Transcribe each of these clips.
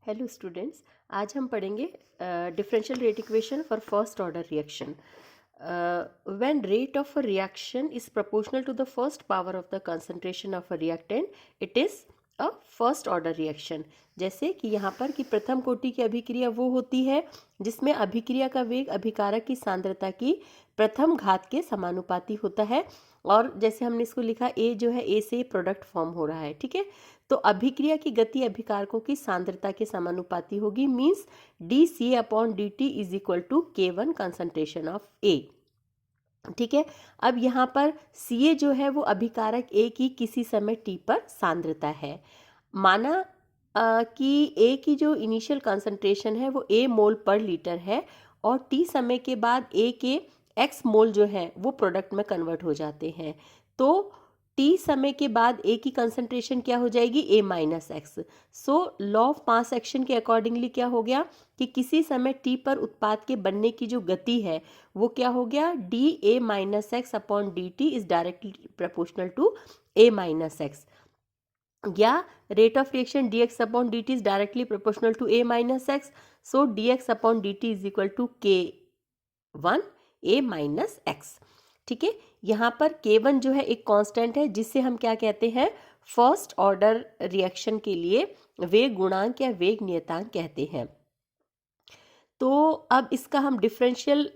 Hello students, आज हम पढ़ेंगे differential rate equation for first order reaction. When rate of a reaction is proportional to the first power of the concentration of a reactant, it is a first order reaction. जैसे कि यहाँ पर कि प्रथम कोटि की अभिक्रिया वो होती है जिसमें अभिक्रिया का वेग अभिकारक की सांद्रता की प्रथम घात के समानुपाती होता है. और जैसे हमने इसको लिखा, ए जो है ए से प्रोडक्ट फॉर्म हो रहा है, ठीक है. तो अभिक्रिया की गति अभिकारकों की सांद्रता के समानुपाती होगी. Means D C upon D T is equal to K1 concentration of A. ठीक है. अब यहाँ पर सी ए जो है वो अभिकारक ए की किसी समय टी पर सांद्रता है. माना कि ए की जो इनिशियल कंसंट्रेशन है वो ए मोल पर लीटर है और टी समय के बाद ए के एक्स मोल जो है वो प्रोडक्ट में कन्वर्ट हो जाते हैं. तो टी समय के बाद ए की कंसंट्रेशन क्या हो जाएगी, A minus X. So law of mass action के अकॉर्डिंगली क्या हो गया कि किसी समय टी पर उत्पाद के बनने की जो गति है वो क्या हो गया, D A minus X upon D T is directly proportional to A minus X. या rate of reaction D x upon D T is directly proportional to A minus X. So D x upon D T is equal to K1 A minus x. ठीक है. यहाँ पर K1 जो है एक constant है जिससे हम क्या कहते हैं, फर्स्ट ऑर्डर रिएक्शन के लिए वेग गुणांक या वेग नियतांक कहते हैं. तो अब इसका हम डिफरेंशियल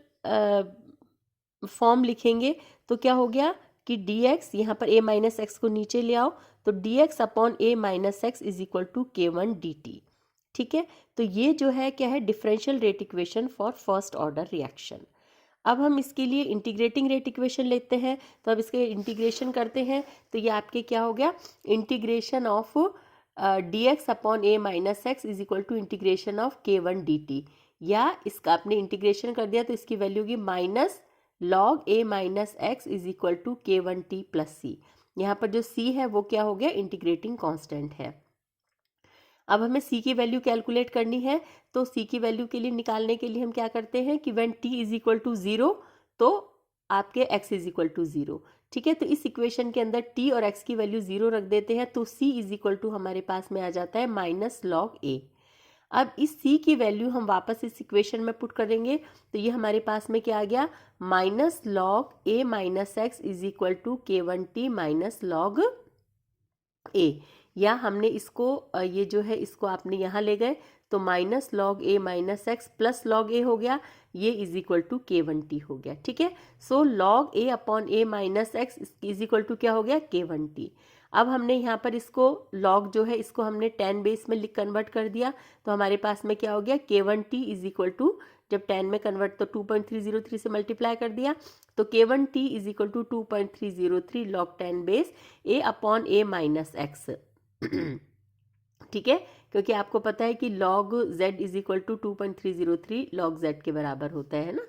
फॉर्म लिखेंगे तो क्या हो गया कि dx, यहाँ पर a माइनस एक्स को नीचे ले आओ तो dx upon a minus x is equal to K1 dt. ठीक है. तो ये जो है क्या है, differential rate equation for first order reaction. अब हम इसके लिए इंटीग्रेटिंग रेट इक्वेशन लेते हैं. तो अब इसके इंटीग्रेशन करते हैं तो ये आपके क्या हो गया, integration of d x upon a minus x is equal to integration of K1 dt. या इसका आपने इंटीग्रेशन कर दिया तो इसकी वैल्यू होगी minus log A minus x is equal to K1t plus C. यहाँ पर जो c है वो क्या हो गया, इंटीग्रेटिंग कांस्टेंट है. अब हमें c की वैल्यू कैलकुलेट करनी है. तो c की वैल्यू के लिए निकालने के लिए हम क्या करते हैं कि when t is equal to 0 तो आपके x इज इक्वल टू 0. ठीक है. तो इस इक्वेशन के अंदर t और x की वैल्यू 0 रख देते हैं तो c इज इक्वल टू हमारे पास में आ जाता है माइनस लॉग a. अब इस c की वैल्यू हम वापस इस इक्वेशन में पुट करेंगे तो ये हमारे पास में क्या आ गया, minus log a minus x is equal to K1t minus log a. या हमने इसको ये जो है इसको आपने यहाँ ले गए तो minus log a minus x plus log a हो गया, ये इज इक्वल टू K1t हो गया. ठीक है. So log a upon a minus x is equal to क्या हो गया, K1t. अब हमने यहाँ पर इसको लॉग जो है इसको हमने 10 बेस में कन्वर्ट कर दिया तो हमारे पास में क्या हो गया, K1t इज इक्वल टू, जब 10 में कन्वर्ट तो 2.303 से मल्टीप्लाई कर दिया तो K1t is equal to 2.303 log 10 base a upon a minus x. ठीक है. क्योंकि आपको पता है कि log z is equal to 2.303 log z के बराबर होता है ना.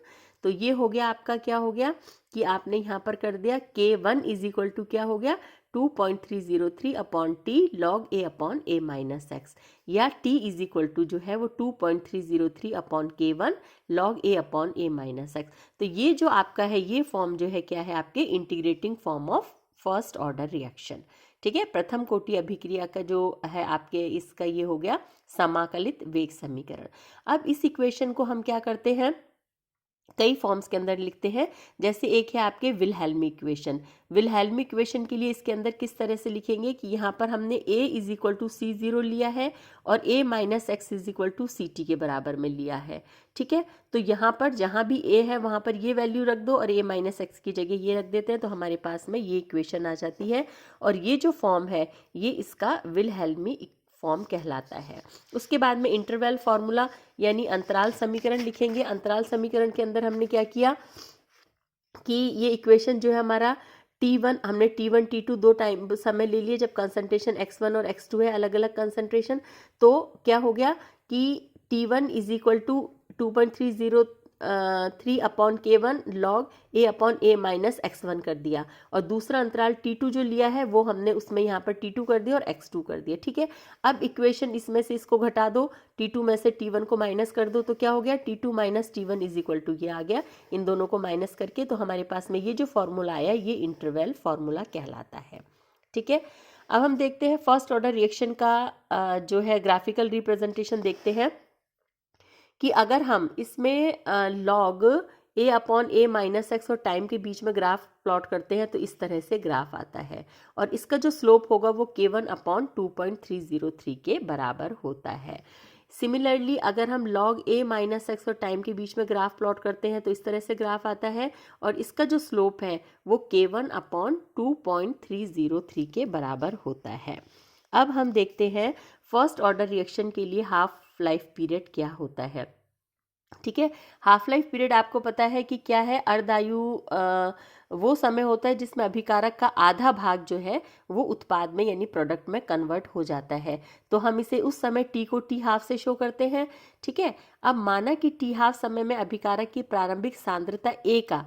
तो ये हो गया आपका, क्या हो गया कि आपने यहाँ पर कर दिया K1 इज इक्वल टू क्या हो गया, 2.303 upon t log a upon a minus X. या t इज इक्वल टू जो है वो 2.303 upon K1 log a upon a minus x. तो ये जो आपका है ये फॉर्म जो है क्या है, आपके integrating form of first order reaction. ठीक है. प्रथम कोटि अभिक्रिया का जो है आपके इसका ये हो गया समाकलित वेग समीकरण. अब इस इक्वेशन को हम क्या करते हैं, कई फॉर्म्स के अंदर लिखते हैं. जैसे एक है आपके विलहेल्मी इक्वेशन. विलहेल्मी इक्वेशन के लिए इसके अंदर किस तरह से लिखेंगे कि यहाँ पर हमने a is equal to C0 लिया है और a minus x is equal to CT के बराबर में लिया है. ठीक है. तो यहाँ पर जहाँ भी a है वहाँ पर ये वैल्यू रख दो और a माइनस एक्स की जगह ये रख देते हैं तो हमारे पास में ये इक्वेशन आ जाती है. और ये जो फॉर्म है ये इसका विलहेल्मी फॉर्म कहलाता है. उसके बाद में इंटरवल फार्मूला यानी अंतराल समीकरण लिखेंगे. अंतराल समीकरण के अंदर हमने क्या किया कि ये इक्वेशन जो है हमारा T1, हमने T1 T2 दो टाइम समय ले लिए जब कंसंट्रेशन x1 और x2 है अलग अलग कंसंट्रेशन. तो क्या हो गया कि T1 is equal to 2.303 upon K1 log a upon a minus x1 कर दिया. और दूसरा अंतराल T2 जो लिया है वो हमने उसमें यहाँ पर T2 कर दिया और x2 कर दिया. ठीक है. अब इक्वेशन इसमें से इसको घटा दो, T2 में से T1 को माइनस कर दो तो क्या हो गया, T2 minus T1 is equal to ये आ गया. इन दोनों को माइनस करके तो हमारे पास में ये जो फॉर्मूला आया ये इंटरवल फार्मूला कहलाता है. ठीक है. अब हम देखते हैं फर्स्ट ऑर्डर रिएक्शन का जो है ग्राफिकल रिप्रेजेंटेशन देखते हैं कि अगर हम इसमें log A upon a minus x और टाइम के बीच में ग्राफ प्लॉट करते हैं तो इस तरह से ग्राफ आता है और इसका जो स्लोप होगा वो k1 अपॉन 2.303 के बराबर होता है। सिमिलरली अगर हम लॉग ए माइनस एक्स और टाइम के बीच में ग्राफ प्लॉट करते हैं तो इस तरह से ग्राफ आता है और इसका जो स्लोप है वो k1 अपॉन 2.303 के बराबर होता है। अब हम देखते हैं फर्स्ट ऑर्डर रिएक्शन के लिए हाफ लाइफ पीरियड क्या होता है। ठीक है, हाफ लाइफ पीरियड आपको पता है कि क्या है, अर्धायु वो समय होता है जिसमें अभिकारक का आधा भाग जो है वो उत्पाद में यानी प्रोडक्ट में कन्वर्ट हो जाता है। तो हम इसे उस समय टी को टी हाफ से शो करते हैं। ठीक है, अब माना कि टी हाफ समय में अभिकारक की प्रारंभिक सांद्रता ए का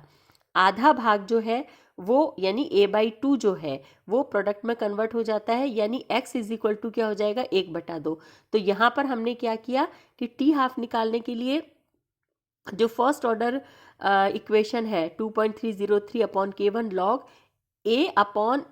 आधा भाग जो है वो यानी a/2 जो है वो प्रोडक्ट में कन्वर्ट हो जाता है, यानी x इज इक्वल टू क्या हो जाएगा 1/2। तो यहाँ पर हमने क्या किया कि टी हाफ निकालने के लिए जो फर्स्ट ऑर्डर इक्वेशन है 2.303 upon k1 log a upon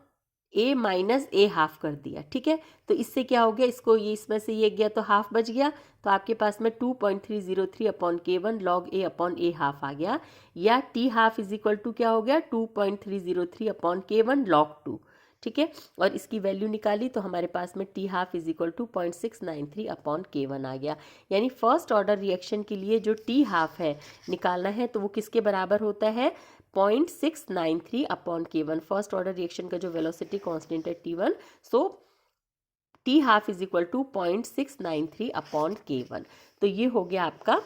a minus a half कर दिया। ठीक है, तो इससे क्या हो गया, इसको ये इसमें से ये गया तो हाफ बच गया, तो आपके पास में 2.303 upon k1 log a upon a half आ गया, या t half is equal to क्या हो गया 2.303 अपॉन k1 लॉग 2। ठीक है, और इसकी वैल्यू निकाली तो हमारे पास में t half is equal to 0.693 upon k1 आ गया। यानी फर्स्ट ऑर्डर रिएक्शन के लिए जो टी हाफ है निकालना है तो वो किसके बराबर होता है 0.693 upon k1। First order reaction का जो वेलोसिटी कांस्टेंट है t1, so t half is equal to 0.693 upon k1। तो ये हो गया आपका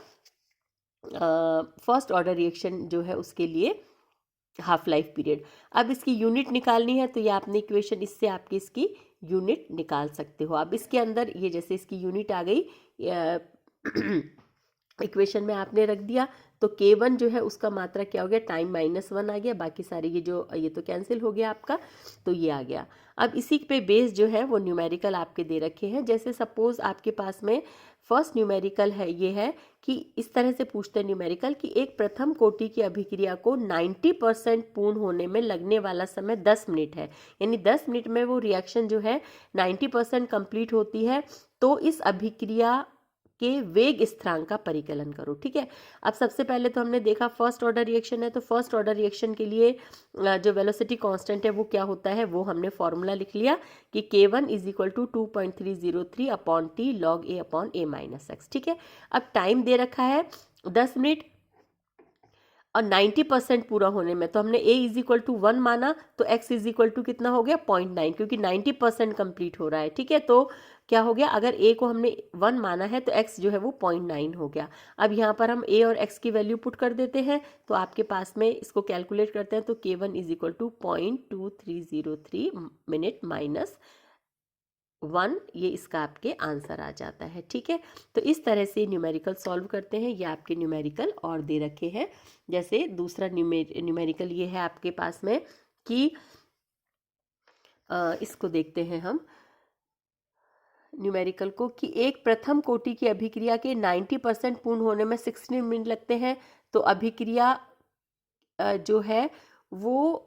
फर्स्ट ऑर्डर रिएक्शन जो है उसके लिए हाफ लाइफ पीरियड। अब इसकी यूनिट निकालनी है तो ये आपने इक्वेशन इससे आपकी इसकी यूनिट निकाल सकते हो। अब इसके अंदर ये जैसे इसकी यूनिट आ गई इक्वेशन में आपने रख दिया तो k1 जो है उसका मात्रा क्या हो गया टाइम -1 आ गया, बाकी सारे ये तो कैंसिल हो गया आपका, तो ये आ गया। अब इसी पे बेस जो है वो न्यूमेरिकल आपके दे रखे हैं। जैसे सपोज आपके पास में फर्स्ट न्यूमेरिकल है, ये है कि इस तरह से पूछते हैं न्यूमेरिकल कि एक प्रथम कोटि की अभिक्रिया को 90% पूर्ण होने में लगने वाला समय 10 मिनट है, यानी 10 मिनट में वो रिएक्शन जो है 90% कंप्लीट होती है, तो इस अभिक्रिया के वेग स्थिरांक का परिकलन करो। ठीक है, अब सबसे पहले तो हमने देखा फर्स्ट ऑर्डर रिएक्शन है, तो फर्स्ट ऑर्डर रिएक्शन के लिए जो वेलोसिटी कांस्टेंट है वो क्या होता है, वो हमने फॉर्मूला लिख लिया कि k1 is equal to 2.303 upon t log a upon a minus x. ठीक है, अब टाइम दे रखा है 10 मिनट और 90% पूरा होने में, तो हमने a इज इक्वल टू 1 माना तो x इज इक्वल टू कितना हो गया 0.9, क्योंकि 90% कंप्लीट हो रहा है। ठीक है, तो क्या हो गया, अगर a को हमने 1 माना है तो x जो है वो 0.9 हो गया। अब यहाँ पर हम a और x की वैल्यू पुट कर देते हैं तो आपके पास में इसको कैलकुलेट करते हैं तो k1 is equal to 0.2303 minute minus 1, ये इसका आपके आंसर आ जाता है। ठीक है, तो इस तरह से न्यूमेरिकल सॉल्व करते हैं। ये आपके न्यूमेरिकल और दे रखे हैं। जैसे दूसरा न्यूमेरिकल ये है आपके पास में कि इसको देखते हैं हम न्यूमेरिकल को कि एक प्रथम कोटि की अभिक्रिया के 90% पूर्ण होने में 16 मिनट लगते हैं, तो अभिक्रिया जो है वो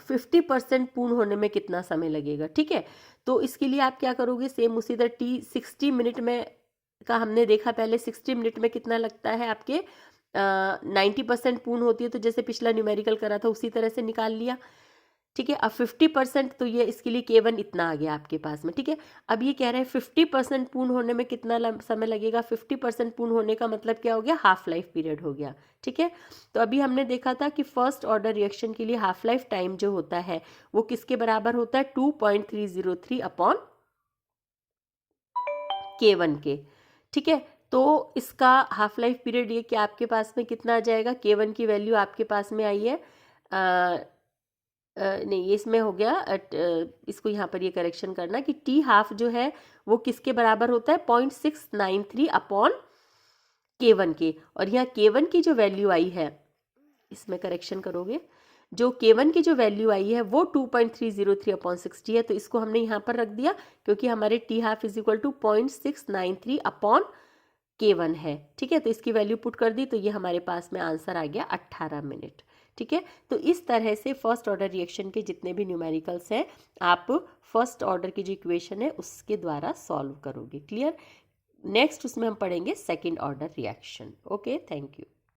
50% पूर्ण होने में कितना समय लगेगा। ठीक है, तो इसके लिए आप क्या करोगे, सेम उसी तरह टी 60 मिनट में का हमने देखा पहले, 60 मिनट में कितना लगता है आपके 90% पूर्ण होती है, तो जैसे पिछला न्यूमेरिकल करा था उसी तरह से निकाल लिया। ठीक है, अब 50% तो ये इसके लिए k1 इतना आ गया आपके पास में। ठीक है, अब ये कह रहे हैं 50% पूर्ण होने में कितना समय लगेगा। 50% पूर्ण होने का मतलब क्या हो गया, हाफ लाइफ पीरियड हो गया। ठीक है, तो अभी हमने देखा था कि फर्स्ट ऑर्डर रिएक्शन के लिए हाफ लाइफ टाइम जो होता है वो किसके बराबर होता है 2.303 अपॉन k1 के। ठीक है, तो इसका हाफ लाइफ पीरियड ये क्या आपके पास में कितना आ जाएगा, k1 की वैल्यू आपके पास में आई है नहीं, ये इसमें हो गया इसको यहाँ पर ये करेक्शन करना कि टी हाफ जो है वो किसके बराबर होता है 0.693 अपॉन k1 के, और यहाँ k1 की जो वैल्यू आई है इसमें करेक्शन करोगे, जो k1 की जो वैल्यू आई है वो 2.303 अपॉन 60 है, तो इसको हमने यहाँ पर रख दिया क्योंकि हमारे t half is equal to 0.693 upon k1 है। ठीक है, तो इसकी वैल्यू पुट कर दी तो ये हमारे पास में आंसर आ गया 18 मिनट। ठीक है। तो इस तरह से फर्स्ट ऑर्डर रिएक्शन के जितने भी न्यूमेरिकल्स हैं आप फर्स्ट ऑर्डर की जो इक्वेशन है उसके द्वारा सॉल्व करोगे। क्लियर। नेक्स्ट उसमें हम पढ़ेंगे second order reaction. Okay, thank you.